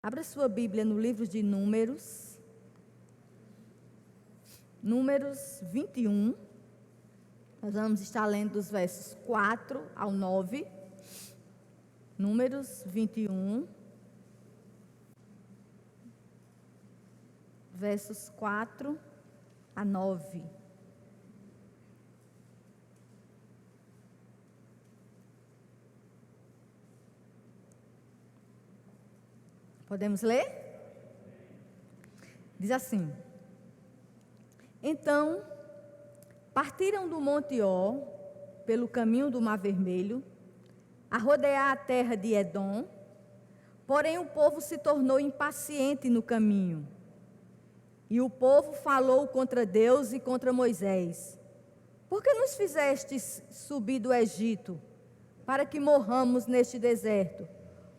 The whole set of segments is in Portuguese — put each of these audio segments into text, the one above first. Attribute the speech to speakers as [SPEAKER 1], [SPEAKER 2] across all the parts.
[SPEAKER 1] Abra sua Bíblia no livro de Números. Números 21. Nós vamos estar lendo dos versos 4 ao 9. Números 21. Versos 4 a 9. Podemos ler? Diz assim: Então, partiram do Monte Ó, pelo caminho do Mar Vermelho, a rodear a terra de Edom, porém o povo se tornou impaciente no caminho. E o povo falou contra Deus e contra Moisés: Por que nos fizestes subir do Egito, para que morramos neste deserto,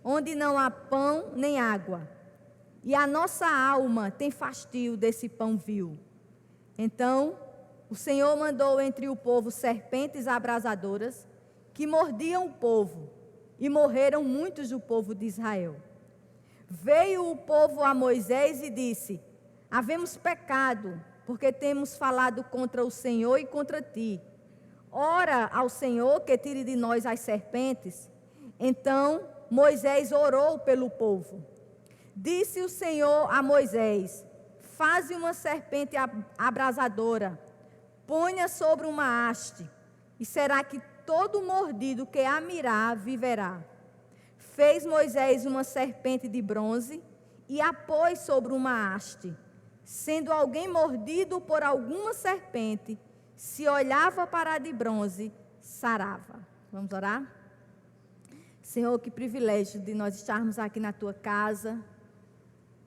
[SPEAKER 1] onde não há pão nem água, e a nossa alma tem fastio desse pão vil? Então o Senhor mandou entre o povo serpentes abrasadoras, que mordiam o povo, e morreram muitos do povo de Israel. Veio o povo a Moisés e disse: Havemos pecado, porque temos falado contra o Senhor e contra ti. Ora ao Senhor que tire de nós as serpentes. Então Moisés orou pelo povo. Disse o Senhor a Moisés: Faze uma serpente abrasadora, ponha sobre uma haste, e será que todo mordido que a mirar viverá. Fez Moisés uma serpente de bronze e a pôs sobre uma haste. Sendo alguém mordido por alguma serpente, se olhava para a de bronze, sarava. Vamos orar? Senhor, que privilégio de nós estarmos aqui na Tua casa.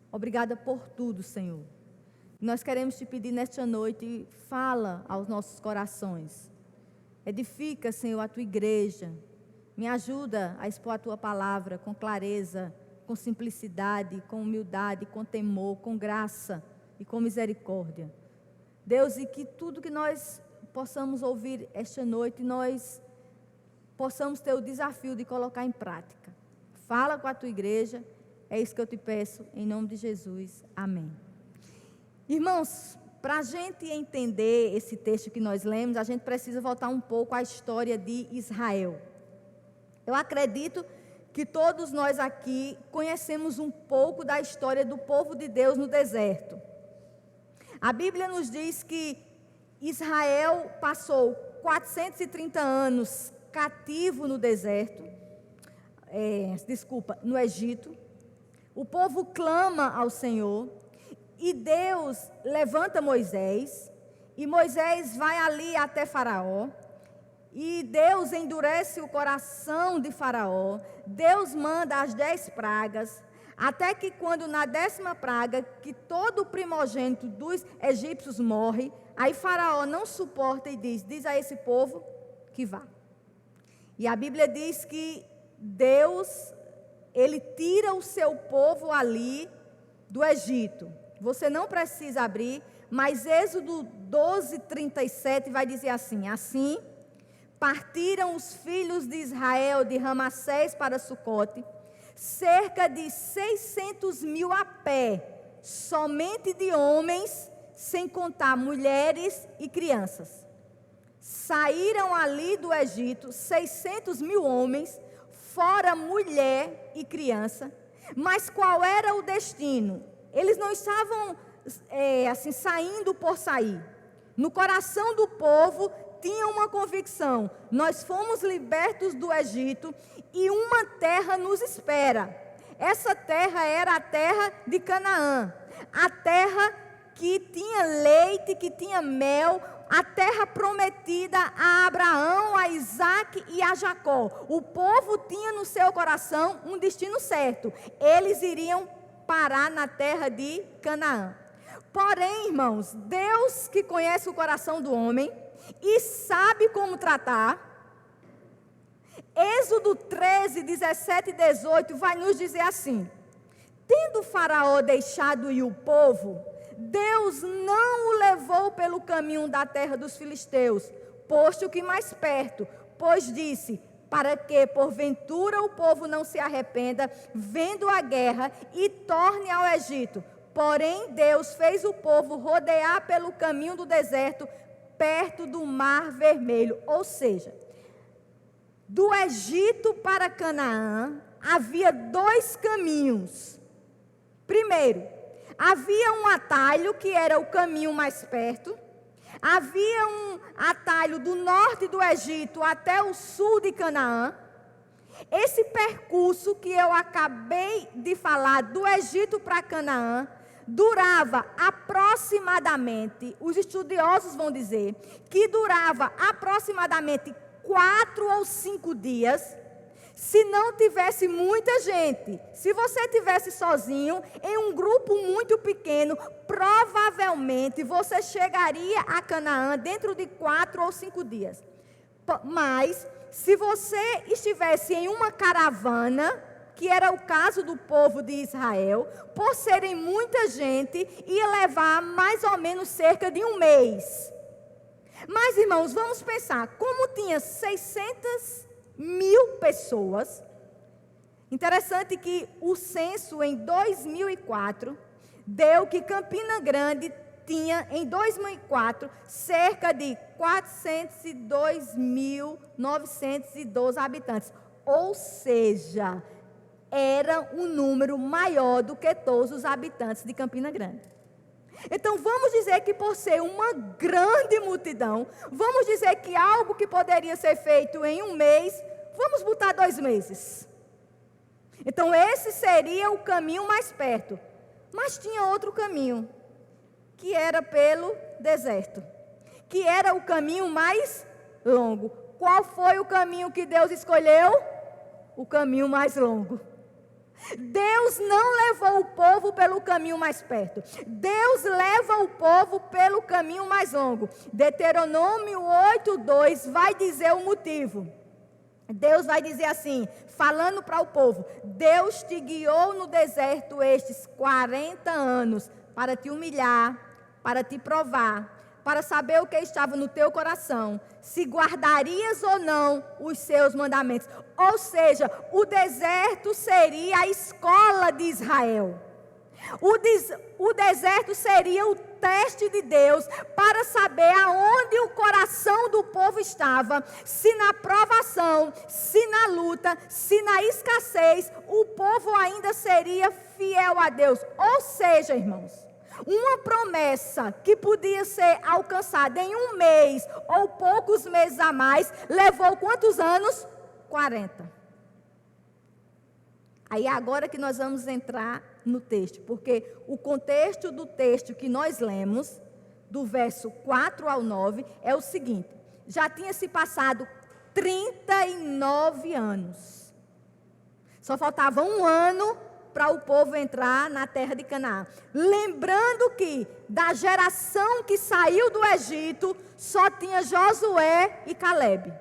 [SPEAKER 1] Obrigada por tudo, Senhor. Nós queremos Te pedir nesta noite, fala aos nossos corações. Edifica, Senhor, a Tua igreja. Me ajuda a expor a Tua palavra com clareza, com simplicidade, com humildade, com temor, com graça e com misericórdia. Deus, e que tudo que nós possamos ouvir esta noite, nós possamos ter o desafio de colocar em prática. Fala com a Tua igreja, é isso que eu te peço, em nome de Jesus. Amém. Irmãos, para a gente entender esse texto que nós lemos, a gente precisa voltar um pouco à história de Israel. Eu acredito que todos nós aqui conhecemos um pouco da história do povo de Deus no deserto. A Bíblia nos diz que Israel passou 430 anos cativo no deserto, no Egito. O povo clama ao Senhor e Deus levanta Moisés, e Moisés vai ali até Faraó, e Deus endurece o coração de Faraó. Deus manda as 10 pragas, até que quando na 10ª praga, que todo o primogênito dos egípcios morre, aí Faraó não suporta e diz a esse povo que vá. E a Bíblia diz que Deus, Ele tira o seu povo ali do Egito. Você não precisa abrir, mas Êxodo 12:37 vai dizer assim: Assim partiram os filhos de Israel de Ramassés para Sucote, cerca de 600.000 a pé, somente de homens, sem contar mulheres e crianças. Saíram ali do Egito 600.000 homens, fora mulher e criança. Mas qual era o destino? Eles não estavam saindo por sair. No coração do povo tinha uma convicção: nós fomos libertos do Egito e uma terra nos espera. Essa terra era a terra de Canaã, a terra que tinha leite, que tinha mel, a terra prometida a Abraão, a Isaac e a Jacó. O povo tinha no seu coração um destino certo: eles iriam parar na terra de Canaã. Porém, irmãos, Deus, que conhece o coração do homem e sabe como tratar, Êxodo 13:17 e 18 vai nos dizer assim: Tendo Faraó deixado ir o povo, Deus não o levou pelo caminho da terra dos filisteus, posto que mais perto, pois disse: para que, porventura, o povo não se arrependa, vendo a guerra, e torne ao Egito. Porém, Deus fez o povo rodear pelo caminho do deserto, perto do Mar Vermelho. Ou seja, do Egito para Canaã, havia 2 caminhos. Primeiro, havia um atalho, que era o caminho mais perto. Havia um atalho do norte do Egito até o sul de Canaã. Esse percurso que eu acabei de falar, do Egito para Canaã, durava aproximadamente, os estudiosos vão dizer, que durava aproximadamente 4 ou 5 dias, se não tivesse muita gente. Se você estivesse sozinho, em um grupo muito pequeno, provavelmente você chegaria a Canaã dentro de 4 ou 5 dias. Mas, se você estivesse em uma caravana, que era o caso do povo de Israel, por serem muita gente, ia levar mais ou menos cerca de 1 mês. Mas, irmãos, vamos pensar, como tinha 600.000 pessoas, interessante que o censo em 2004 deu que Campina Grande tinha em 2004 cerca de 402.912 habitantes, ou seja, era um número maior do que todos os habitantes de Campina Grande. Então, vamos dizer que por ser uma grande multidão, vamos dizer que algo que poderia ser feito em 1 mês, vamos botar 2 meses. Então, esse seria o caminho mais perto. Mas tinha outro caminho, que era pelo deserto, que era o caminho mais longo. Qual foi o caminho que Deus escolheu? O caminho mais longo. Deus não levou o povo pelo caminho mais perto. Deus leva o povo pelo caminho mais longo. Deuteronômio 8:2 vai dizer o motivo. Deus vai dizer assim, falando para o povo: Deus te guiou no deserto estes 40 anos para te humilhar, para te provar, para saber o que estava no teu coração, se guardarias ou não os seus mandamentos. Ou seja, o deserto seria a escola de Israel. O deserto seria o teste de Deus para saber aonde o coração do povo estava, se na provação, se na luta, se na escassez, o povo ainda seria fiel a Deus. Ou seja, irmãos, uma promessa que podia ser alcançada em 1 mês ou poucos meses a mais, levou quantos anos? 40. Aí agora que nós vamos entrar no texto, porque o contexto do texto que nós lemos, do verso 4 ao 9, é o seguinte: já tinha se passado 39 anos. Só faltava 1 ano para o povo entrar na terra de Canaã. Lembrando que da geração que saiu do Egito, só tinha Josué e Calebe.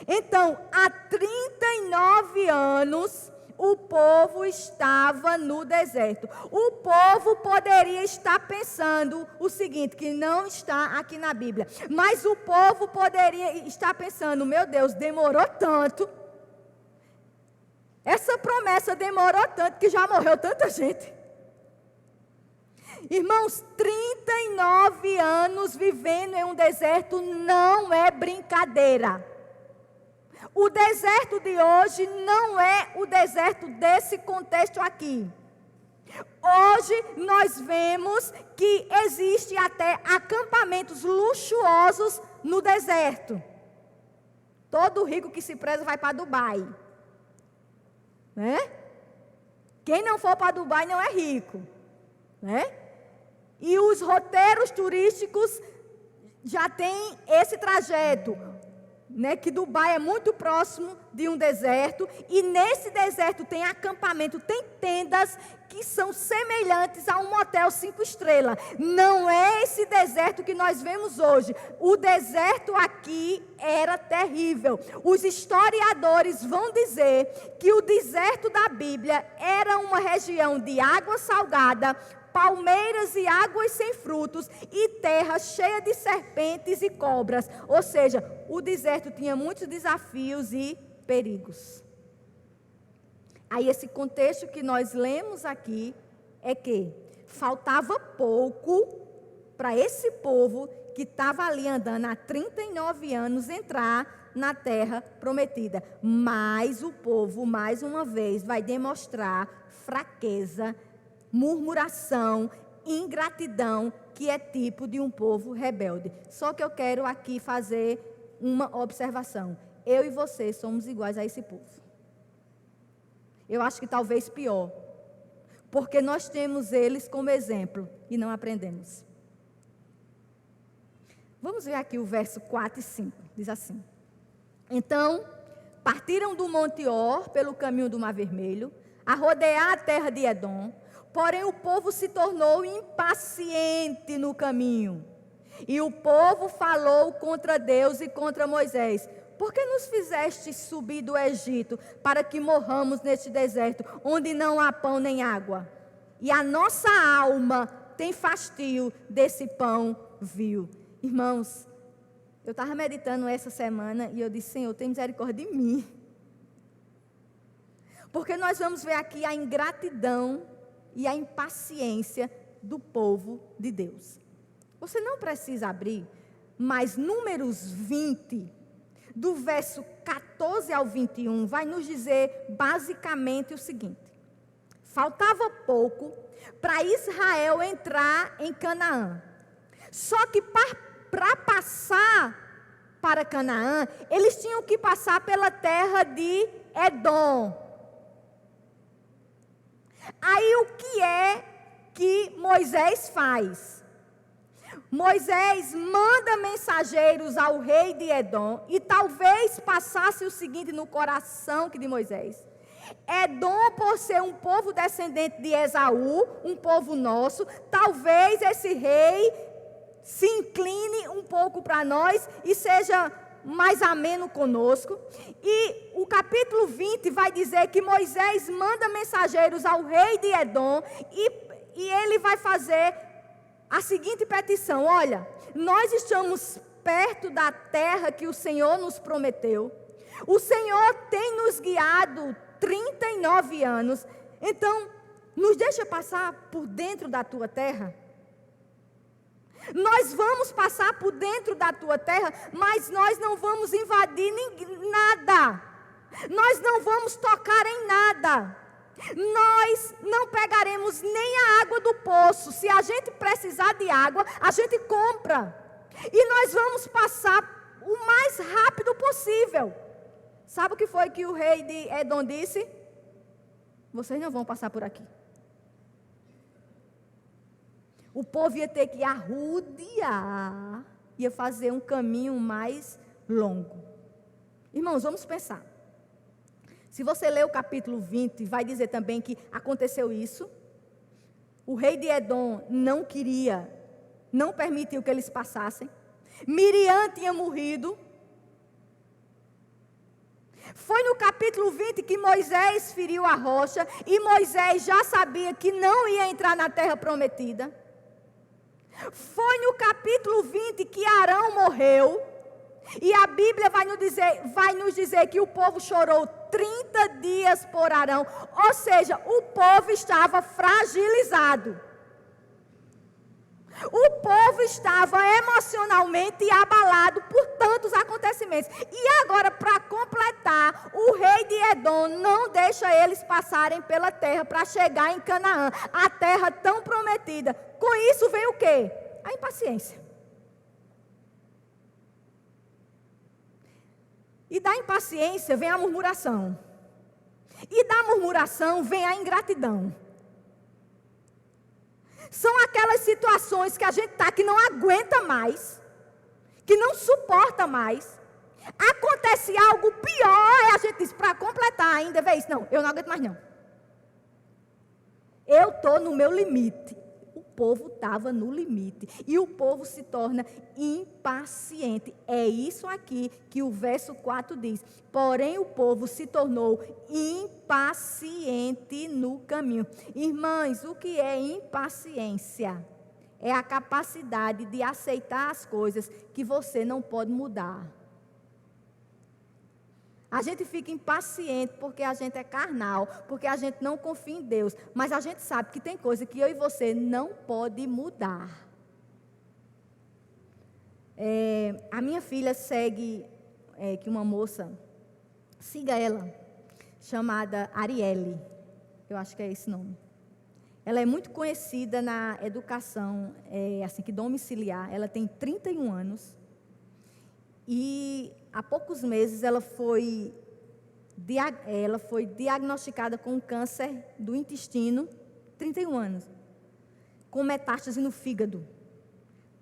[SPEAKER 1] Então, há 39 anos, o povo estava no deserto. O povo poderia estar pensando o seguinte, que não está aqui na Bíblia. Mas o povo poderia estar pensando: meu Deus, demorou tanto. Essa promessa demorou tanto que já morreu tanta gente. Irmãos, 39 anos vivendo em um deserto não é brincadeira. O deserto de hoje não é o deserto desse contexto aqui. Hoje nós vemos que existe até acampamentos luxuosos no deserto. Todo rico que se preza vai para Dubai. Né? Quem não for para Dubai não é rico. Né? E os roteiros turísticos já têm esse trajeto, né, que Dubai é muito próximo de um deserto, e nesse deserto tem acampamento, tem tendas que são semelhantes a um motel 5 estrelas. Não é esse deserto que nós vemos hoje. O deserto aqui era terrível. Os historiadores vão dizer que o deserto da Bíblia era uma região de água salgada, palmeiras e águas sem frutos, e terra cheia de serpentes e cobras. Ou seja, o deserto tinha muitos desafios e perigos. Aí esse contexto que nós lemos aqui é que faltava pouco para esse povo que estava ali andando há 39 anos entrar na terra prometida. Mas o povo, mais uma vez, vai demonstrar fraqueza, murmuração, ingratidão, que é tipo de um povo rebelde. Só que eu quero aqui fazer uma observação. Eu e você somos iguais a esse povo. Eu acho que talvez pior. Porque nós temos eles como exemplo e não aprendemos. Vamos ver aqui o verso 4 e 5. Diz assim: Então, partiram do Monte Or pelo caminho do Mar Vermelho, a rodear a terra de Edom, porém o povo se tornou impaciente no caminho. E o povo falou contra Deus e contra Moisés: Por que nos fizeste subir do Egito para que morramos neste deserto, onde não há pão nem água? E a nossa alma tem fastio desse pão vil. Irmãos, eu estava meditando essa semana e eu disse: Senhor, tem misericórdia de mim. Porque nós vamos ver aqui a ingratidão e a impaciência do povo de Deus. Você não precisa abrir, mas Números 20, do verso 14 ao 21, vai nos dizer basicamente o seguinte: faltava pouco para Israel entrar em Canaã. Só que para passar para Canaã, eles tinham que passar pela terra de Edom. Aí o que é que Moisés faz? Moisés manda mensageiros ao rei de Edom, e talvez passasse o seguinte no coração de Moisés: Edom, por ser um povo descendente de Esaú, um povo nosso, talvez esse rei se incline um pouco para nós e seja mais ameno conosco. E o capítulo 20 vai dizer que Moisés manda mensageiros ao rei de Edom, e ele vai fazer a seguinte petição: olha, nós estamos perto da terra que o Senhor nos prometeu. O Senhor tem nos guiado 39 anos. Então, nos deixa passar por dentro da tua terra. Nós vamos passar por dentro da tua terra, mas nós não vamos invadir nada. Nós não vamos tocar em nada. Nós não pegaremos nem a água do poço. Se a gente precisar de água, a gente compra. E nós vamos passar o mais rápido possível. Sabe o que foi que o rei de Edom disse? Vocês não vão passar por aqui. O povo ia ter que arrodear, ia fazer um caminho mais longo. Irmãos, vamos pensar. Se você ler o capítulo 20, vai dizer também que aconteceu isso. O rei de Edom não queria, não permitiu que eles passassem. Miriam tinha morrido. Foi no capítulo 20 que Moisés feriu a rocha, e Moisés já sabia que não ia entrar na terra prometida. Foi no capítulo 20 que Arão morreu, e a Bíblia vai nos dizer que o povo chorou 30 dias por Arão, ou seja, o povo estava fragilizado. O povo estava emocionalmente abalado por tantos acontecimentos. E agora, para completar, o rei de Edom não deixa eles passarem pela terra para chegar em Canaã, a terra tão prometida. Com isso vem o quê? A impaciência. E da impaciência vem a murmuração. E da murmuração vem a ingratidão. São aquelas situações que a gente está que não aguenta mais, que não suporta mais. Acontece algo pior, e a gente diz, para completar ainda, vê isso, não, eu não aguento mais não. Eu estou no meu limite. O povo estava no limite. E o povo se torna impaciente. É isso aqui que o verso 4 diz. Porém, o povo se tornou impaciente no caminho. Irmãs, o que é impaciência? É a capacidade de aceitar as coisas que você não pode mudar. A gente fica impaciente porque a gente é carnal, porque a gente não confia em Deus. Mas a gente sabe que tem coisa que eu e você não pode mudar. A minha filha segue que uma moça, siga ela, chamada Arielle. Eu acho que é esse nome. Ela é muito conhecida na educação assim, que domiciliar. Ela tem 31 anos. E há poucos meses ela foi diagnosticada com câncer do intestino, 31 anos, com metástase no fígado,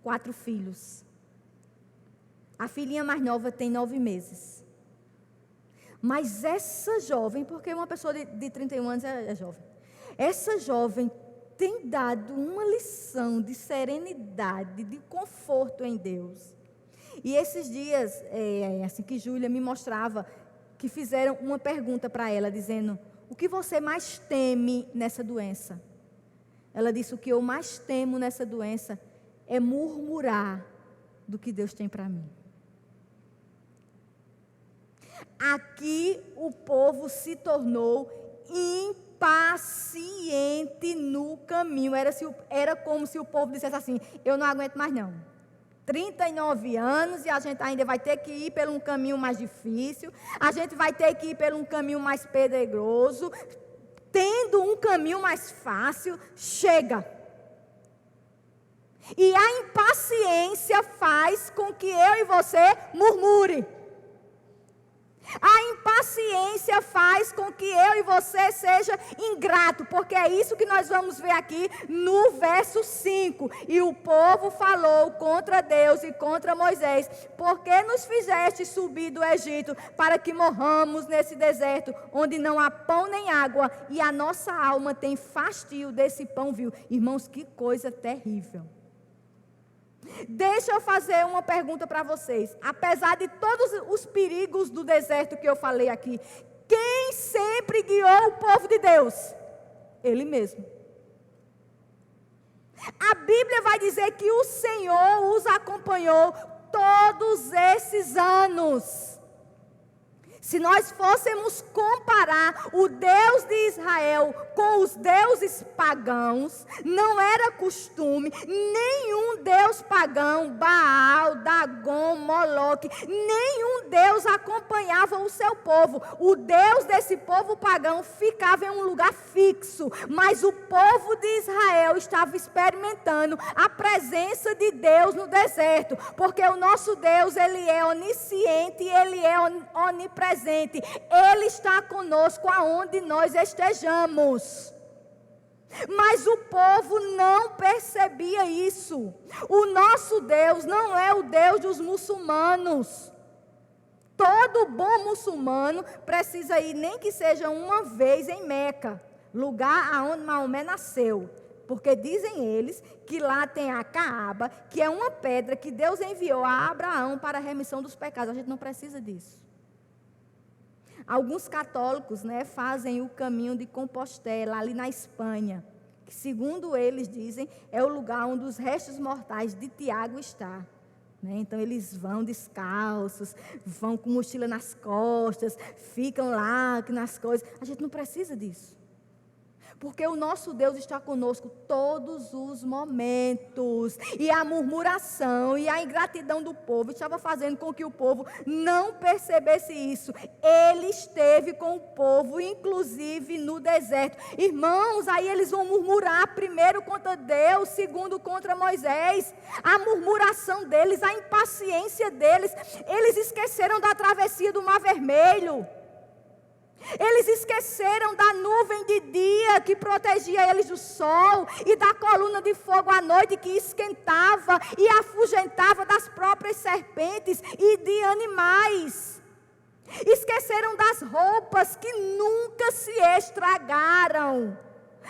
[SPEAKER 1] 4 filhos. A filhinha mais nova tem 9 meses. Mas essa jovem, porque uma pessoa de 31 anos é jovem, essa jovem tem dado uma lição de serenidade, de conforto em Deus. E esses dias, assim que Júlia me mostrava, que fizeram uma pergunta para ela, dizendo: o que você mais teme nessa doença? Ela disse: o que eu mais temo nessa doença é murmurar do que Deus tem para mim. Aqui o povo se tornou impaciente no caminho. Era como se o povo dissesse assim: eu não aguento mais não. 39 anos e a gente ainda vai ter que ir por um caminho mais difícil, a gente vai ter que ir por um caminho mais pedregoso, tendo um caminho mais fácil, chega. E a impaciência faz com que eu e você murmure. A impaciência faz com que eu e você seja ingrato, porque é isso que nós vamos ver aqui no verso 5. E o povo falou contra Deus e contra Moisés: por que nos fizeste subir do Egito para que morramos nesse deserto, onde não há pão nem água, e a nossa alma tem fastio desse pão vil? Irmãos, que coisa terrível. Deixa eu fazer uma pergunta para vocês. Apesar de todos os perigos do deserto que eu falei aqui, quem sempre guiou o povo de Deus? Ele mesmo. A Bíblia vai dizer que o Senhor os acompanhou todos esses anos. Se nós fôssemos comparar o Deus de Israel com os deuses pagãos, não era costume nenhum deus pagão, Baal, Dagon, Moloque, nenhum deus acompanhava o seu povo. O Deus desse povo pagão ficava em um lugar fixo, mas o povo de Israel estava experimentando a presença de Deus no deserto, porque o nosso Deus, ele é onisciente e ele é onipresente. Ele está conosco aonde nós estejamos. Mas o povo não percebia isso. O nosso Deus não é o Deus dos muçulmanos. Todo bom muçulmano precisa ir, nem que seja uma vez em Meca, lugar aonde Maomé nasceu. Porque dizem eles que lá tem a Caaba, que é uma pedra que Deus enviou a Abraão para a remissão dos pecados. A gente não precisa disso. Alguns católicos, fazem o caminho de Compostela, ali na Espanha, que, segundo eles dizem, é o lugar onde os restos mortais de Tiago estão. Então, eles vão descalços, vão com mochila nas costas, ficam lá nas coisas. A gente não precisa disso. Porque o nosso Deus está conosco todos os momentos. E a murmuração e a ingratidão do povo estava fazendo com que o povo não percebesse isso. Ele esteve com o povo, inclusive no deserto. Irmãos, aí eles vão murmurar primeiro contra Deus, segundo contra Moisés. A murmuração deles, a impaciência deles. Eles esqueceram da travessia do Mar Vermelho. Eles esqueceram da nuvem de dia que protegia eles do sol e da coluna de fogo à noite que esquentava e afugentava das próprias serpentes e de animais. Esqueceram das roupas que nunca se estragaram.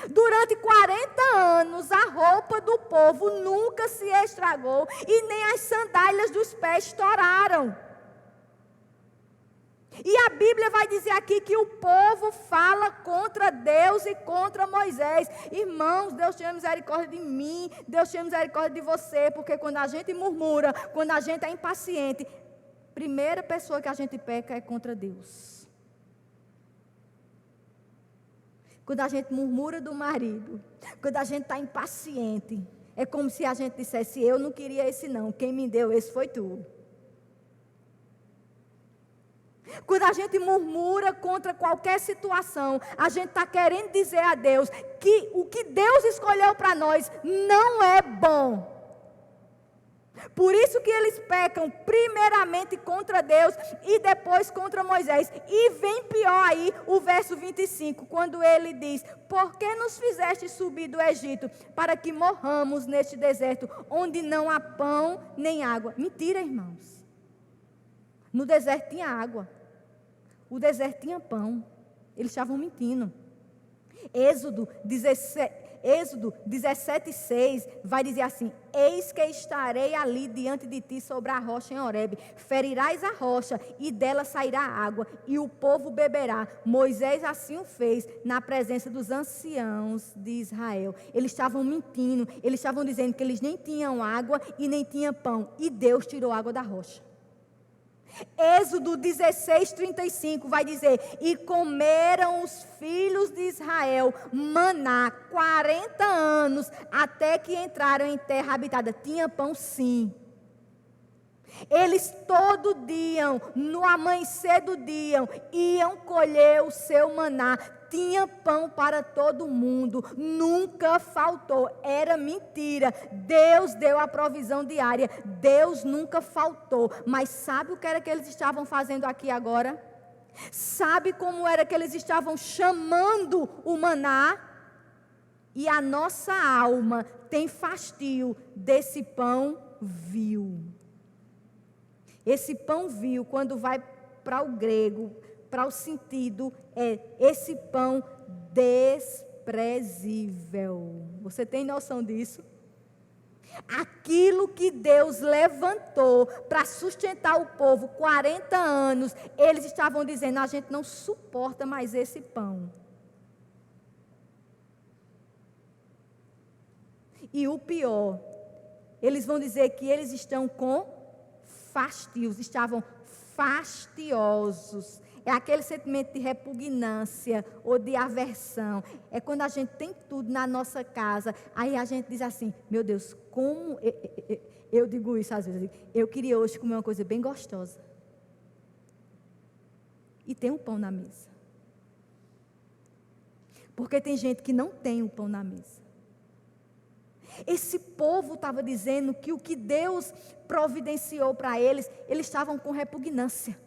[SPEAKER 1] Durante 40 anos a roupa do povo nunca se estragou e nem as sandálias dos pés estouraram. E a Bíblia vai dizer aqui que o povo fala contra Deus e contra Moisés. Irmãos, Deus tenha misericórdia de mim, Deus tenha misericórdia de você, porque quando a gente murmura, quando a gente é impaciente, primeira pessoa que a gente peca é contra Deus. Quando a gente murmura do marido, quando a gente está impaciente, é como se a gente dissesse: eu não queria esse não, quem me deu esse foi tu. Quando a gente murmura contra qualquer situação, a gente está querendo dizer a Deus que o que Deus escolheu para nós não é bom. Por isso que eles pecam primeiramente contra Deus e depois contra Moisés. E vem pior aí o verso 25, quando ele diz: por que nos fizeste subir do Egito para que morramos neste deserto, onde não há pão nem água? Mentira, irmãos. No deserto tinha água. O deserto tinha pão. Eles estavam mentindo. Êxodo 17:6 vai dizer assim: eis que estarei ali diante de ti sobre a rocha em Horebe, ferirás a rocha e dela sairá água e o povo beberá. Moisés assim o fez na presença dos anciãos de Israel. Eles estavam mentindo, eles estavam dizendo que eles nem tinham água e nem tinham pão, e Deus tirou água da rocha. Êxodo 16:35 vai dizer: e comeram os filhos de Israel maná 40 anos, até que entraram em terra habitada. Tinha pão sim. Eles todo dia, no amanhecer do dia, iam colher o seu maná. Tinha pão para todo mundo, nunca faltou. Era mentira. Deus deu a provisão diária, Deus nunca faltou. Mas sabe o que era que eles estavam fazendo aqui agora? Sabe como era que eles estavam chamando o maná? E a nossa alma tem fastio desse pão vil. Esse pão vil, quando vai para o grego, para o sentido, é esse pão desprezível. Você tem noção disso? Aquilo que Deus levantou para sustentar o povo 40 anos, eles estavam dizendo: a gente não suporta mais esse pão. E o pior, eles vão dizer que eles estão com fastios, estavam fastiosos. É aquele sentimento de repugnância ou de aversão. É quando a gente tem tudo na nossa casa, aí a gente diz assim: meu Deus, como... Eu digo isso às vezes, eu queria hoje comer uma coisa bem gostosa. E tem um pão na mesa. Porque tem gente que não tem o pão na mesa. Esse povo estava dizendo que o que Deus providenciou para eles, eles estavam com repugnância.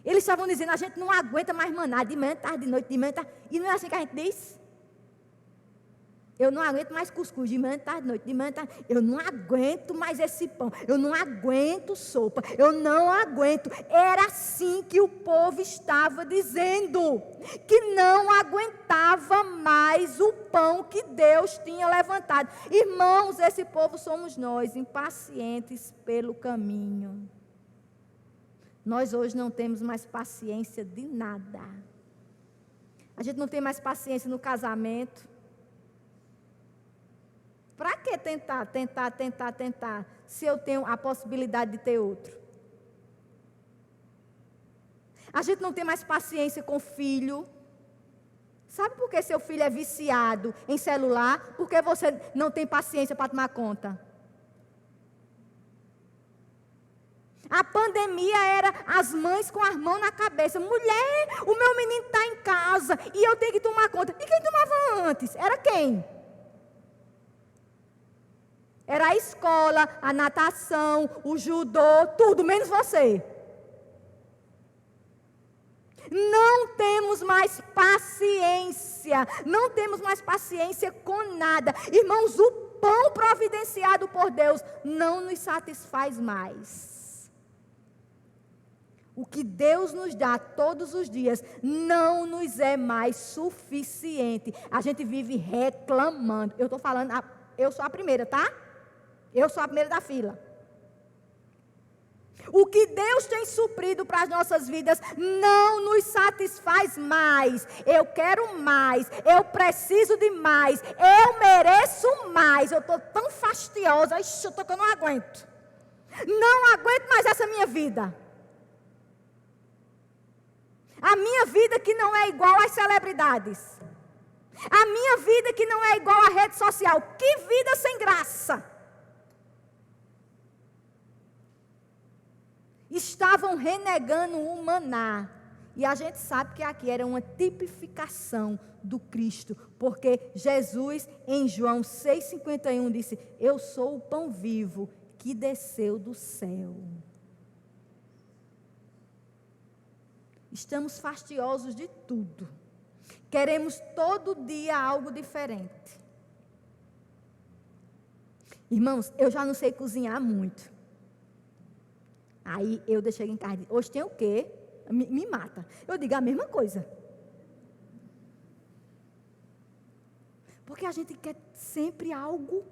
[SPEAKER 1] Eles estavam dizendo: a gente não aguenta mais maná, de manhã, tarde, de noite, de manhã, tarde. E não é assim que a gente diz? Eu não aguento mais cuscuz, de manhã, tarde, de noite, de manhã, tarde. Eu não aguento mais esse pão, eu não aguento sopa, eu não aguento. Era assim que o povo estava dizendo, que não aguentava mais o pão que Deus tinha levantado. Irmãos, esse povo somos nós, impacientes pelo caminho. Nós hoje não temos mais paciência de nada. A gente não tem mais paciência no casamento. Para que tentar, se eu tenho a possibilidade de ter outro? A gente não tem mais paciência com o filho. Sabe por que seu filho é viciado em celular? Porque você não tem paciência para tomar conta. A pandemia era as mães com as mãos na cabeça. Mulher, o meu menino está em casa e eu tenho que tomar conta. E quem tomava antes? Era quem? Era a escola, a natação, o judô, tudo, menos você. Não temos mais paciência. Não temos mais paciência com nada. Irmãos, o pão providenciado por Deus não nos satisfaz mais. O que Deus nos dá todos os dias não nos é mais suficiente. A gente vive reclamando. Eu estou falando, eu sou a primeira, tá? Eu sou a primeira da fila. O que Deus tem suprido para as nossas vidas não nos satisfaz mais. Eu quero mais, eu preciso de mais, eu mereço mais. Eu estou tão fastiosa, eu estou que eu não aguento. Não aguento mais essa minha vida. A minha vida que não é igual às celebridades. A minha vida que não é igual à rede social. Que vida sem graça. Estavam renegando o maná. E a gente sabe que aqui era uma tipificação do Cristo. Porque Jesus, em João 6,51, disse: eu sou o pão vivo que desceu do céu. Estamos fastiosos de tudo. Queremos todo dia algo diferente. Irmãos, eu já não sei cozinhar muito. Aí eu deixei em casa, hoje tem o quê? Me mata. Eu digo a mesma coisa. Porque a gente quer sempre algo,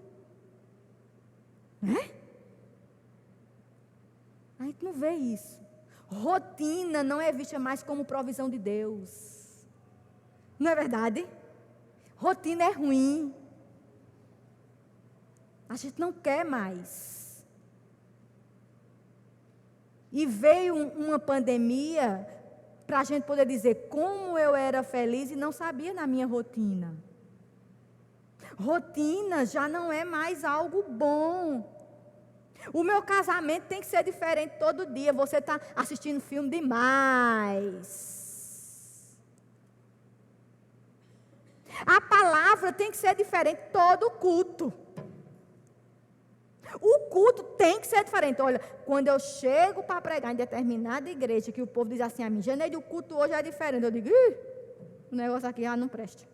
[SPEAKER 1] né? A gente não vê isso. Rotina não é vista mais como provisão de Deus. Não é verdade? Rotina é ruim. A gente não quer mais. E veio uma pandemia para a gente poder dizer como eu era feliz e não sabia na minha rotina. Rotina já não é mais algo bom. O meu casamento tem que ser diferente todo dia. Você está assistindo filme demais. A palavra tem que ser diferente todo culto. O culto tem que ser diferente. Olha, quando eu chego para pregar em determinada igreja, que o povo diz assim a mim: Janeide, o culto hoje é diferente. Eu digo: o negócio aqui não presta.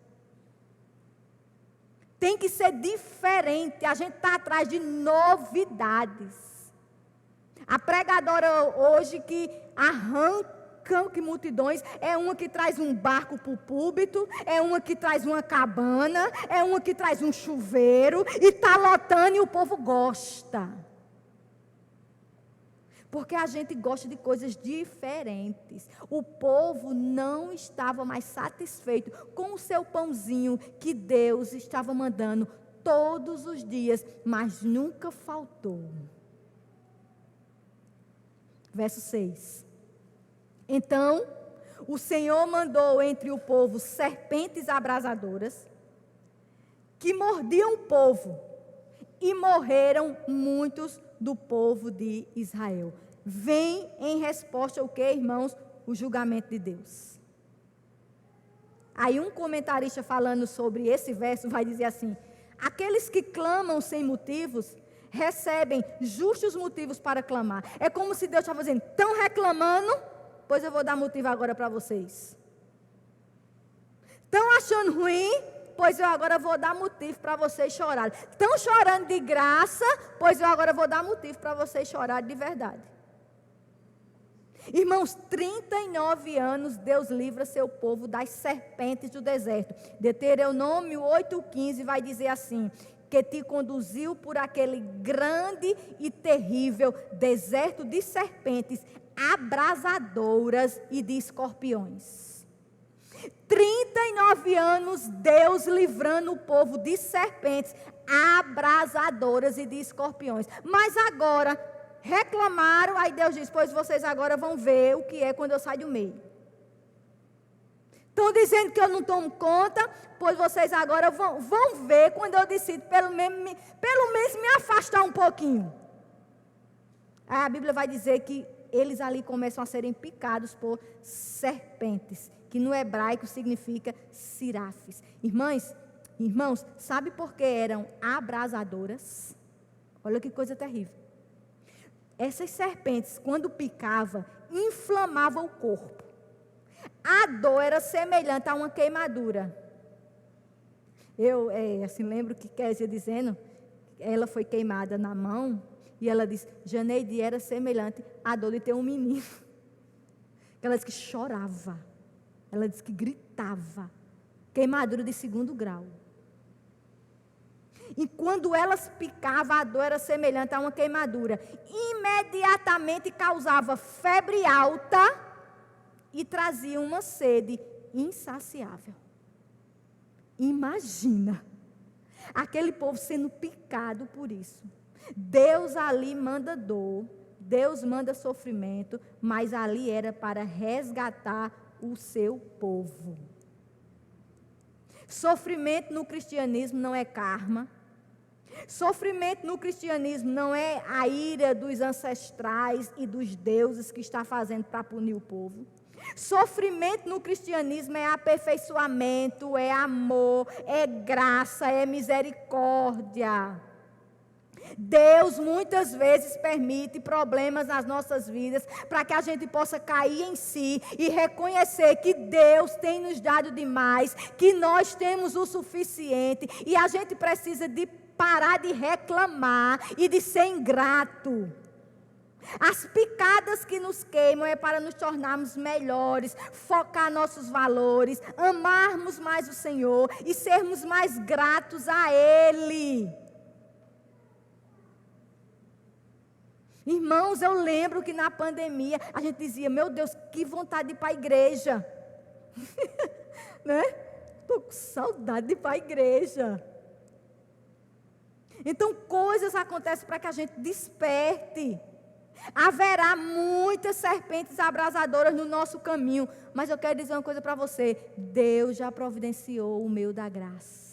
[SPEAKER 1] Tem que ser diferente. A gente está atrás de novidades. A pregadora hoje que arranca que multidões, é uma que traz um barco para o púlpito, é uma que traz uma cabana, é uma que traz um chuveiro, e está lotando e o povo gosta. Porque a gente gosta de coisas diferentes. O povo não estava mais satisfeito com o seu pãozinho que Deus estava mandando todos os dias, mas nunca faltou. Verso 6. Então, o Senhor mandou entre o povo serpentes abrasadoras, que mordiam o povo, e morreram muitos do povo de Israel. Vem em resposta ao que, irmãos? O julgamento de Deus. Aí um comentarista falando sobre esse verso vai dizer assim: aqueles que clamam sem motivos, recebem justos motivos para clamar. É como se Deus estava dizendo: estão reclamando? Pois eu vou dar motivo agora para vocês. Estão achando ruim? Pois eu agora vou dar motivo para vocês chorarem. Estão chorando de graça? Pois eu agora vou dar motivo para vocês chorarem de verdade. Irmãos, 39 anos Deus livra seu povo das serpentes do deserto. Deuteronômio 8,15 vai dizer assim: que te conduziu por aquele grande e terrível deserto de serpentes abrasadoras e de escorpiões. 39 anos Deus livrando o povo de serpentes abrasadoras e de escorpiões. Mas agora reclamaram, aí Deus diz: pois vocês agora vão ver o que é quando eu saio do meio. Estão dizendo que eu não tomo conta, pois vocês agora vão ver quando eu decido pelo menos me afastar um pouquinho. A Bíblia vai dizer que eles ali começam a serem picados por serpentes, que no hebraico significa sirafes. Irmãos, sabe por que eram abrasadoras? Olha que coisa terrível. Essas serpentes, quando picavam, inflamavam o corpo. A dor era semelhante a uma queimadura. Eu lembro que Kézia dizendo, ela foi queimada na mão, e ela disse: Janeide, era semelhante à dor de ter um menino. Ela disse que chorava, ela disse que gritava. Queimadura de 2º grau. E quando elas picavam, a dor era semelhante a uma queimadura. Imediatamente causava febre alta e trazia uma sede insaciável. Imagina aquele povo sendo picado por isso. Deus ali manda dor, Deus manda sofrimento, mas ali era para resgatar o seu povo. Sofrimento no cristianismo não é karma. Sofrimento no cristianismo não é a ira dos ancestrais e dos deuses que está fazendo para punir o povo. Sofrimento no cristianismo é aperfeiçoamento, é amor, é graça, é misericórdia. Deus muitas vezes permite problemas nas nossas vidas para que a gente possa cair em si e reconhecer que Deus tem nos dado demais, que nós temos o suficiente e a gente precisa de parar de reclamar e de ser ingrato. As picadas que nos queimam é para nos tornarmos melhores, focar nossos valores, amarmos mais o Senhor e sermos mais gratos a Ele. Irmãos, eu lembro que na pandemia a gente dizia, meu Deus, que vontade de ir para a igreja. Né? Estou com saudade de ir para a igreja. Então, coisas acontecem para que a gente desperte. Haverá muitas serpentes abrasadoras no nosso caminho. Mas eu quero dizer uma coisa para você. Deus já providenciou o meio da graça.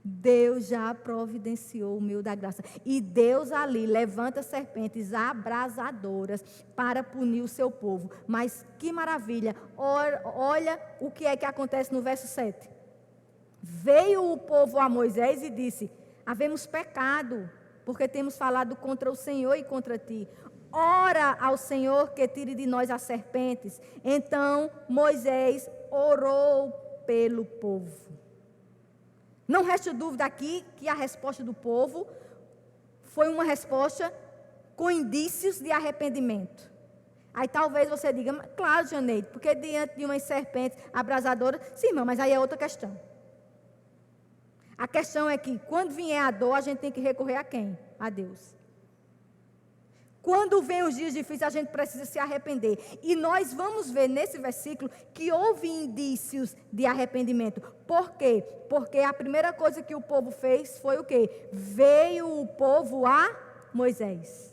[SPEAKER 1] Deus já providenciou o meio da graça. E Deus ali levanta serpentes abrasadoras para punir o seu povo. Mas que maravilha. Olha o que é que acontece no verso 7. Veio o povo a Moisés e disse, havemos pecado, porque temos falado contra o Senhor e contra ti. Ora ao Senhor que tire de nós as serpentes. Então Moisés orou pelo povo. Não resta dúvida aqui que a resposta do povo foi uma resposta com indícios de arrependimento. Aí talvez você diga, claro, Janeide, porque diante de umas serpentes abrasadoras, sim, irmã, mas aí é outra questão. A questão é que quando vier a dor, a gente tem que recorrer a quem? A Deus. Quando vem os dias difíceis, a gente precisa se arrepender. E nós vamos ver nesse versículo que houve indícios de arrependimento. Por quê? Porque a primeira coisa que o povo fez foi o quê? Veio o povo a Moisés.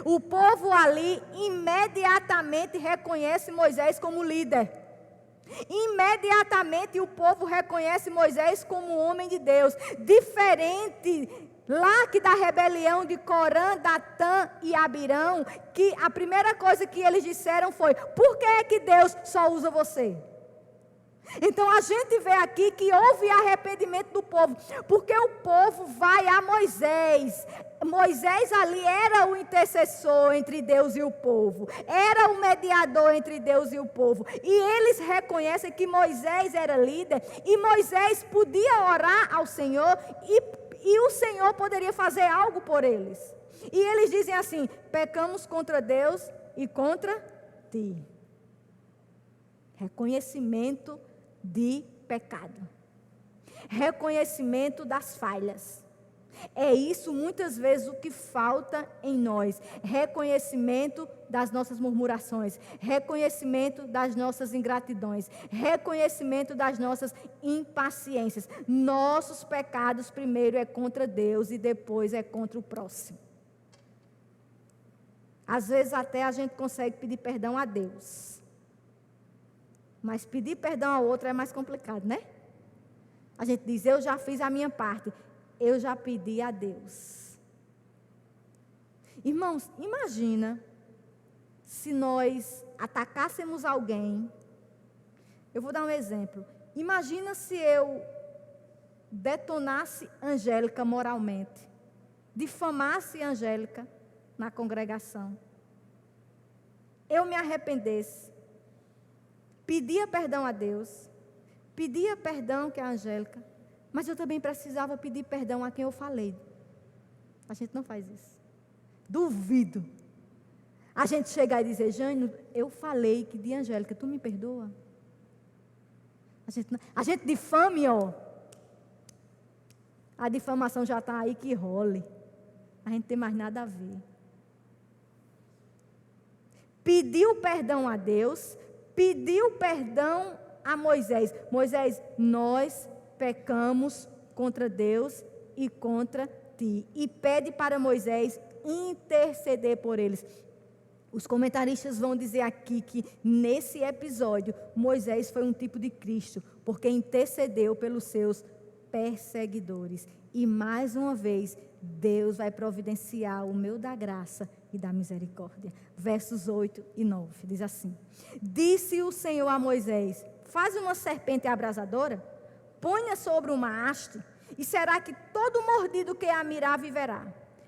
[SPEAKER 1] O povo ali imediatamente reconhece Moisés como líder. Imediatamente o povo reconhece Moisés como homem de Deus. Diferente lá que da rebelião de Corã, Datã e Abirão, que a primeira coisa que eles disseram foi, por que é que Deus só usa você? Então a gente vê aqui que houve arrependimento do povo, porque o povo vai a Moisés. Moisés ali era o intercessor entre Deus e o povo, era o mediador entre Deus e o povo, e eles reconhecem que Moisés era líder, e Moisés podia orar ao Senhor, e o Senhor poderia fazer algo por eles. E eles dizem assim, pecamos contra Deus e contra ti. Reconhecimento de pecado. Reconhecimento das falhas. É isso muitas vezes o que falta em nós. Reconhecimento das nossas murmurações. Reconhecimento das nossas ingratidões. Reconhecimento das nossas impaciências. Nossos pecados primeiro é contra Deus e depois é contra o próximo. Às vezes até a gente consegue pedir perdão a Deus. Mas pedir perdão a outro é mais complicado, né? A gente diz, eu já fiz a minha parte. Eu já pedi a Deus. Irmãos, imagina se nós atacássemos alguém. Eu vou dar um exemplo. Imagina se eu detonasse Angélica moralmente, difamasse Angélica na congregação. Eu me arrependesse, pedia perdão a Deus, pedia perdão que a Angélica, mas eu também precisava pedir perdão a quem eu falei. A gente não faz isso. Duvido. A gente chegar e dizer, Jânio, eu falei que de Angélica, tu me perdoa? A gente difame, ó. A difamação já está aí que role. A gente não tem mais nada a ver. Pediu perdão a Deus, pediu perdão a Moisés. Moisés, nós pecamos contra Deus e contra ti. E pede para Moisés interceder por eles. Os comentaristas vão dizer aqui que nesse episódio Moisés foi um tipo de Cristo, porque intercedeu pelos seus perseguidores. E mais uma vez, Deus vai providenciar o meu da graça e da misericórdia. Versos 8 e 9, diz assim: Disse o Senhor a Moisés: faz uma serpente abrasadora, ponha sobre uma haste, e será que todo mordido que a mirar viverá.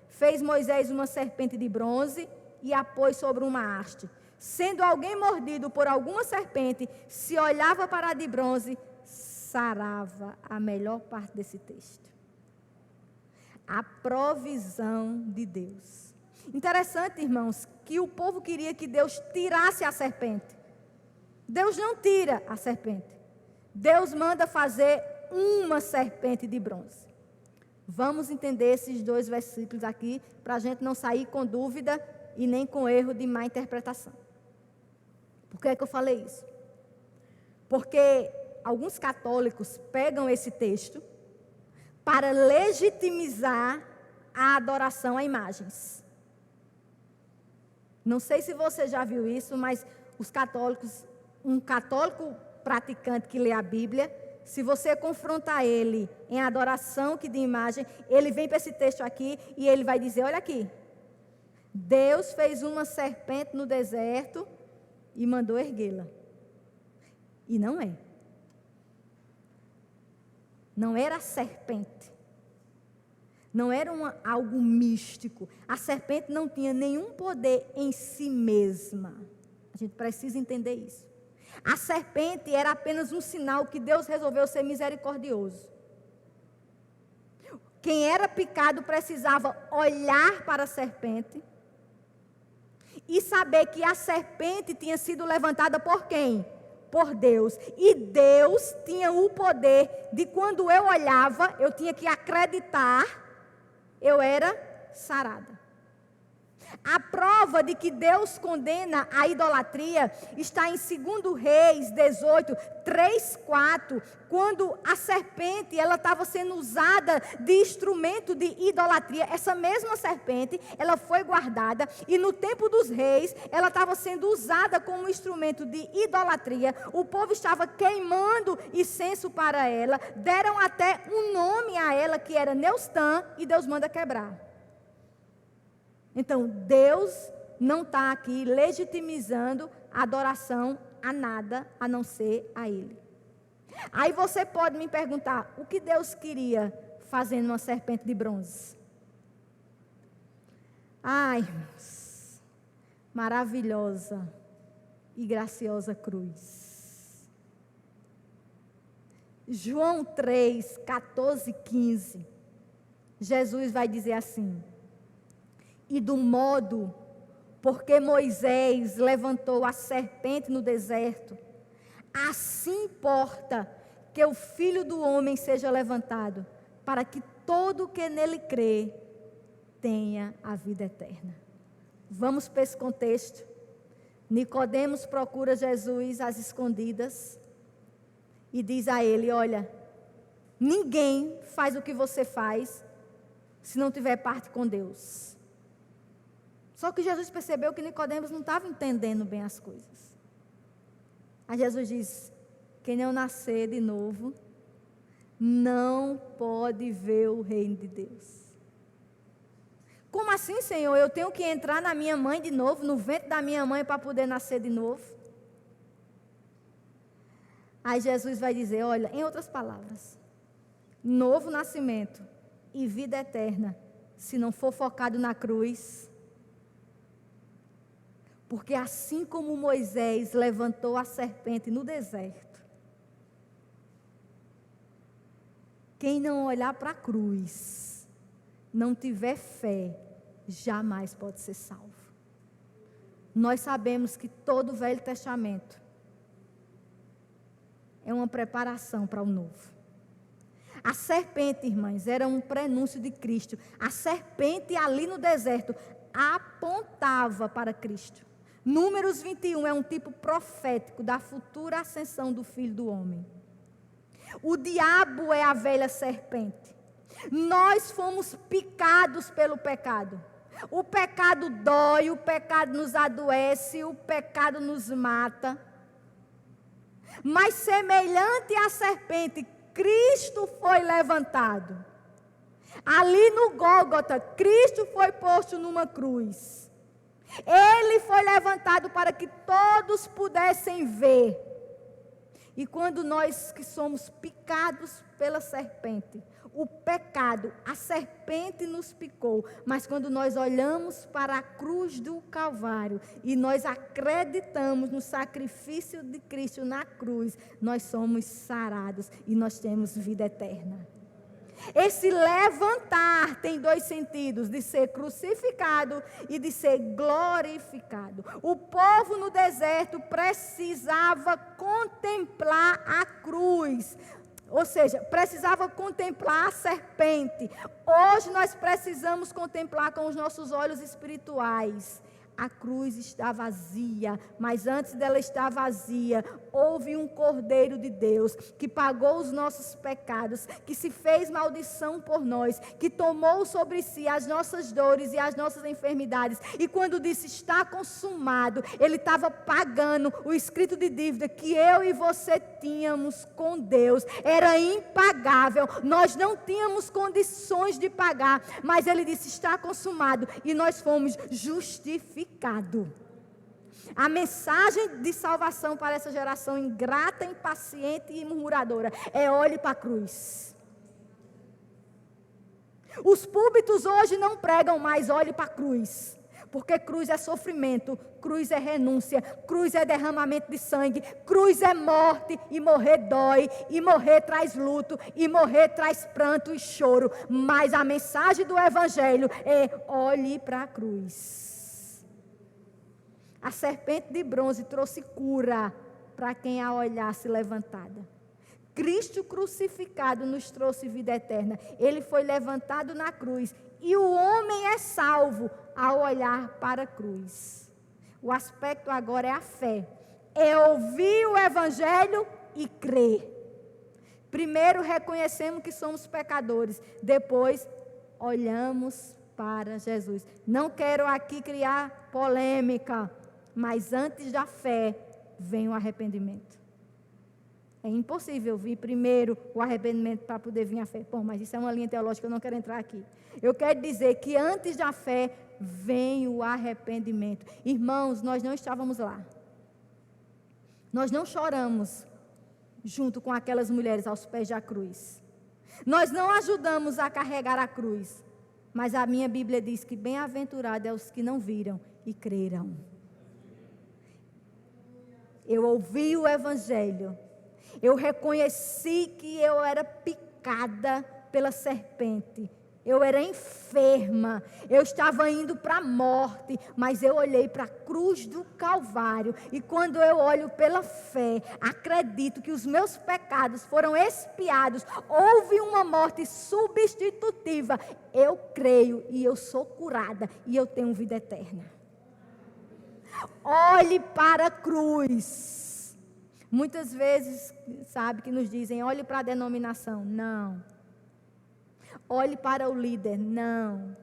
[SPEAKER 1] Fez Moisés uma serpente de bronze e a pôs sobre uma haste. Sendo alguém mordido por alguma serpente, se olhava para a de bronze, sarava. A melhor parte desse texto. A provisão de Deus. Interessante, irmãos, que o povo queria que Deus tirasse a serpente. Deus não tira a serpente. Deus manda fazer uma serpente de bronze. Vamos entender esses dois versículos aqui, para a gente não sair com dúvida e nem com erro de má interpretação. Por que é que eu falei isso? Porque alguns católicos pegam esse texto para legitimizar a adoração a imagens. Não sei se você já viu isso, mas os católicos, um católico praticante que lê a Bíblia, se você confrontar ele em adoração que de imagem, ele vem para esse texto aqui e ele vai dizer, olha aqui, Deus fez uma serpente no deserto e mandou erguê-la. E não é. Não era serpente. Não era algo místico. A serpente não tinha nenhum poder em si mesma. A gente precisa entender isso. A serpente era apenas um sinal que Deus resolveu ser misericordioso. Quem era picado precisava olhar para a serpente e saber que a serpente tinha sido levantada por quem? Por Deus. E Deus tinha o poder de, quando eu olhava, eu tinha que acreditar, eu era sarada. A prova de que Deus condena a idolatria está em 2 Reis 18, 3, 4, quando a serpente ela estava sendo usada de instrumento de idolatria. Essa mesma serpente, ela foi guardada e no tempo dos reis, ela estava sendo usada como instrumento de idolatria. O povo estava queimando incenso para ela, deram até um nome a ela que era Neustã, e Deus manda quebrar. Então, Deus não está aqui legitimizando a adoração a nada, a não ser a Ele. Aí você pode me perguntar, o que Deus queria fazendo uma serpente de bronze? Ai, irmãos, maravilhosa e graciosa cruz. João 3, 14, 15, Jesus vai dizer assim: e do modo porque Moisés levantou a serpente no deserto, assim importa que o Filho do Homem seja levantado, para que todo que nele crê tenha a vida eterna. Vamos para esse contexto. Nicodemos procura Jesus às escondidas e diz a ele: olha, ninguém faz o que você faz se não tiver parte com Deus. Só que Jesus percebeu que Nicodemos não estava entendendo bem as coisas. Aí Jesus diz: quem não nascer de novo, não pode ver o reino de Deus. Como assim, Senhor? Eu tenho que entrar na minha mãe de novo, no ventre da minha mãe, para poder nascer de novo? Aí Jesus vai dizer, olha, em outras palavras, novo nascimento e vida eterna, se não for focado na cruz. Porque assim como Moisés levantou a serpente no deserto, quem não olhar para a cruz, não tiver fé, jamais pode ser salvo. Nós sabemos que todo o Velho Testamento é uma preparação para o novo. A serpente, irmãs, era um prenúncio de Cristo. A serpente ali no deserto apontava para Cristo. Números 21 é um tipo profético da futura ascensão do Filho do Homem. O diabo é a velha serpente. Nós fomos picados pelo pecado. O pecado dói, o pecado nos adoece, o pecado nos mata. Mas semelhante à serpente, Cristo foi levantado. Ali no Gólgota, Cristo foi posto numa cruz. Ele foi levantado para que todos pudessem ver. E quando nós que somos picados pela serpente, o pecado, a serpente nos picou, mas quando nós olhamos para a cruz do Calvário e nós acreditamos no sacrifício de Cristo na cruz, nós somos sarados e nós temos vida eterna. Esse levantar tem dois sentidos, de ser crucificado e de ser glorificado. O povo no deserto precisava contemplar a cruz, ou seja, precisava contemplar a serpente. Hoje nós precisamos contemplar com os nossos olhos espirituais. A cruz está vazia, mas antes dela estar vazia, houve um Cordeiro de Deus que pagou os nossos pecados, que se fez maldição por nós, que tomou sobre si as nossas dores e as nossas enfermidades. E quando disse está consumado, ele estava pagando o escrito de dívida que eu e você tínhamos com Deus. Era impagável, nós não tínhamos condições de pagar, mas ele disse está consumado e nós fomos justificados. A mensagem de salvação para essa geração ingrata, impaciente e murmuradora é: olhe para a cruz. Os púlpitos hoje não pregam mais olhe para a cruz, porque cruz é sofrimento, cruz é renúncia, cruz é derramamento de sangue, cruz é morte, e morrer dói, e morrer traz luto, e morrer traz pranto e choro. Mas a mensagem do Evangelho é: olhe para a cruz. A serpente de bronze trouxe cura para quem a olhasse levantada. Cristo crucificado nos trouxe vida eterna. Ele foi levantado na cruz. E o homem é salvo ao olhar para a cruz. O aspecto agora é a fé. É ouvir o Evangelho e crer. Primeiro reconhecemos que somos pecadores. Depois olhamos para Jesus. Não quero aqui criar polêmica. Mas antes da fé, vem o arrependimento. É impossível vir primeiro o arrependimento para poder vir a fé. Bom, mas isso é uma linha teológica, eu não quero entrar aqui. Eu quero dizer que antes da fé, vem o arrependimento. Irmãos, nós não estávamos lá. Nós não choramos junto com aquelas mulheres aos pés da cruz. Nós não ajudamos a carregar a cruz. Mas a minha Bíblia diz que bem-aventurados são os que não viram e creram. Eu ouvi o Evangelho, eu reconheci que eu era picada pela serpente, eu era enferma, eu estava indo para a morte, mas eu olhei para a cruz do Calvário, e quando eu olho pela fé, acredito que os meus pecados foram expiados, houve uma morte substitutiva, eu creio e eu sou curada, e eu tenho vida eterna. Olhe para a cruz. Muitas vezes, sabe, que nos dizem, olhe para a denominação. Não. Olhe para o líder. Não.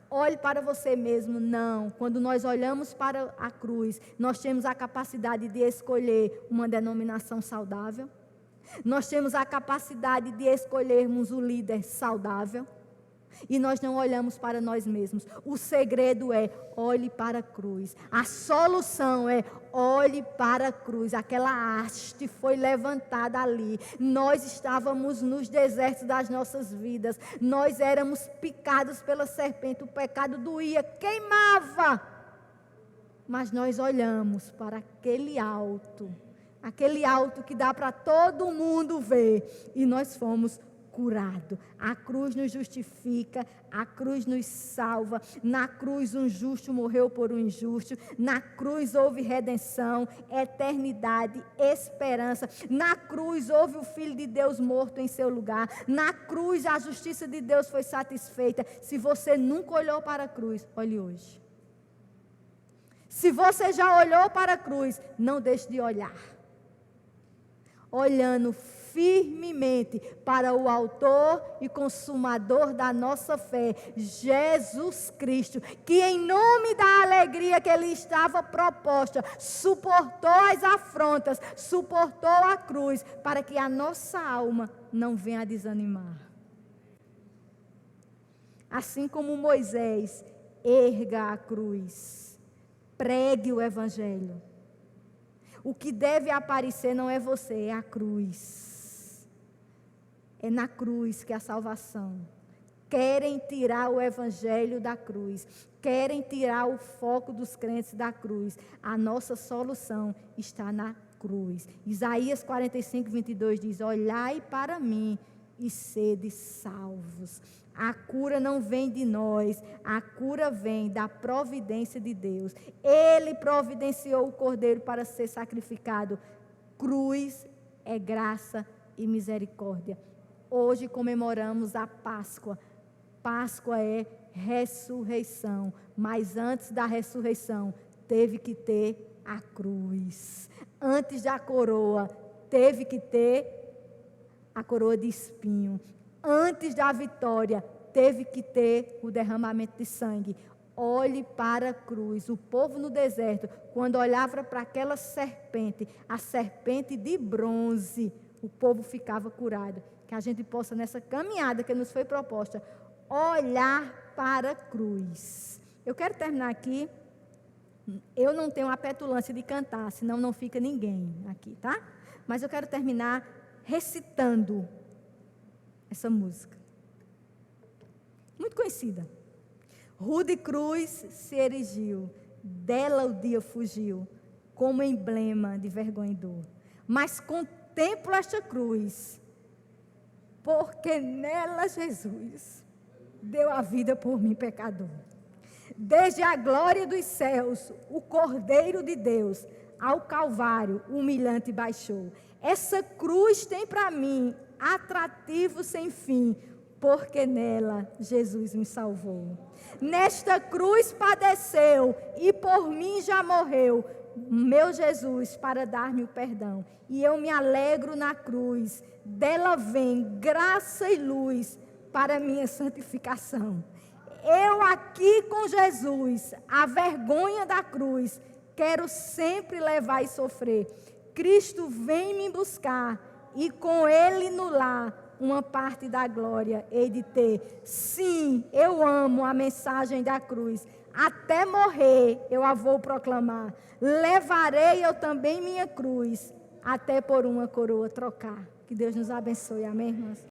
[SPEAKER 1] Olhe para você mesmo. Não. Quando nós olhamos para a cruz, nós temos a capacidade de escolher uma denominação saudável. Nós temos a capacidade de escolhermos o líder saudável. E nós não olhamos para nós mesmos. O segredo é, olhe para a cruz. A solução é, olhe para a cruz. Aquela haste foi levantada ali. Nós estávamos nos desertos das nossas vidas. Nós éramos picados pela serpente. O pecado doía, queimava. Mas nós olhamos para aquele alto que dá para todo mundo ver. E nós fomos curado. A cruz nos justifica, a cruz nos salva. Na cruz um justo morreu por um injusto. Na cruz houve redenção, eternidade, esperança. Na cruz houve o Filho de Deus morto em seu lugar. Na cruz a justiça de Deus foi satisfeita. Se você nunca olhou para a cruz, olhe hoje. Se você já olhou para a cruz, não deixe de olhar. Olhando firmemente para o autor e consumador da nossa fé, Jesus Cristo, que em nome da alegria que lhe estava proposta, suportou as afrontas, suportou a cruz, para que a nossa alma não venha a desanimar. Assim como Moisés, erga a cruz, pregue o evangelho. O que deve aparecer não é você, é a cruz. É na cruz que é a salvação. Querem tirar o evangelho da cruz. Querem tirar o foco dos crentes da cruz. A nossa solução está na cruz. Isaías 45, 22 diz: olhai para mim e sede salvos. A cura não vem de nós, a cura vem da providência de Deus. Ele providenciou o cordeiro para ser sacrificado. Cruz é graça e misericórdia. Hoje comemoramos a Páscoa. Páscoa é ressurreição, mas antes da ressurreição teve que ter a cruz. Antes da coroa teve que ter a coroa de espinho. Antes da vitória, teve que ter o derramamento de sangue. Olhe para a cruz. O povo no deserto, quando olhava para aquela serpente, a serpente de bronze, o povo ficava curado. Que a gente possa, nessa caminhada que nos foi proposta, olhar para a cruz. Eu quero terminar aqui. Eu não tenho a petulância de cantar, senão não fica ninguém aqui, tá? Mas eu quero terminar recitando essa música, muito conhecida. Rude cruz se erigiu, dela o dia fugiu, como emblema de vergonha e dor. Mas contemplo esta cruz, porque nela Jesus deu a vida por mim, pecador. Desde a glória dos céus, o Cordeiro de Deus, ao Calvário, humilhante baixou. Essa cruz tem para mim atrativo sem fim, porque nela Jesus me salvou. Nesta cruz padeceu e por mim já morreu, meu Jesus, para dar-me o perdão. E eu me alegro na cruz, dela vem graça e luz para minha santificação. Eu aqui com Jesus, a vergonha da cruz, quero sempre levar e sofrer. Cristo vem me buscar, e com Ele no lar, uma parte da glória hei de ter. Sim, eu amo a mensagem da cruz. Até morrer eu a vou proclamar. Levarei eu também minha cruz, até por uma coroa trocar. Que Deus nos abençoe. Amém, irmãos?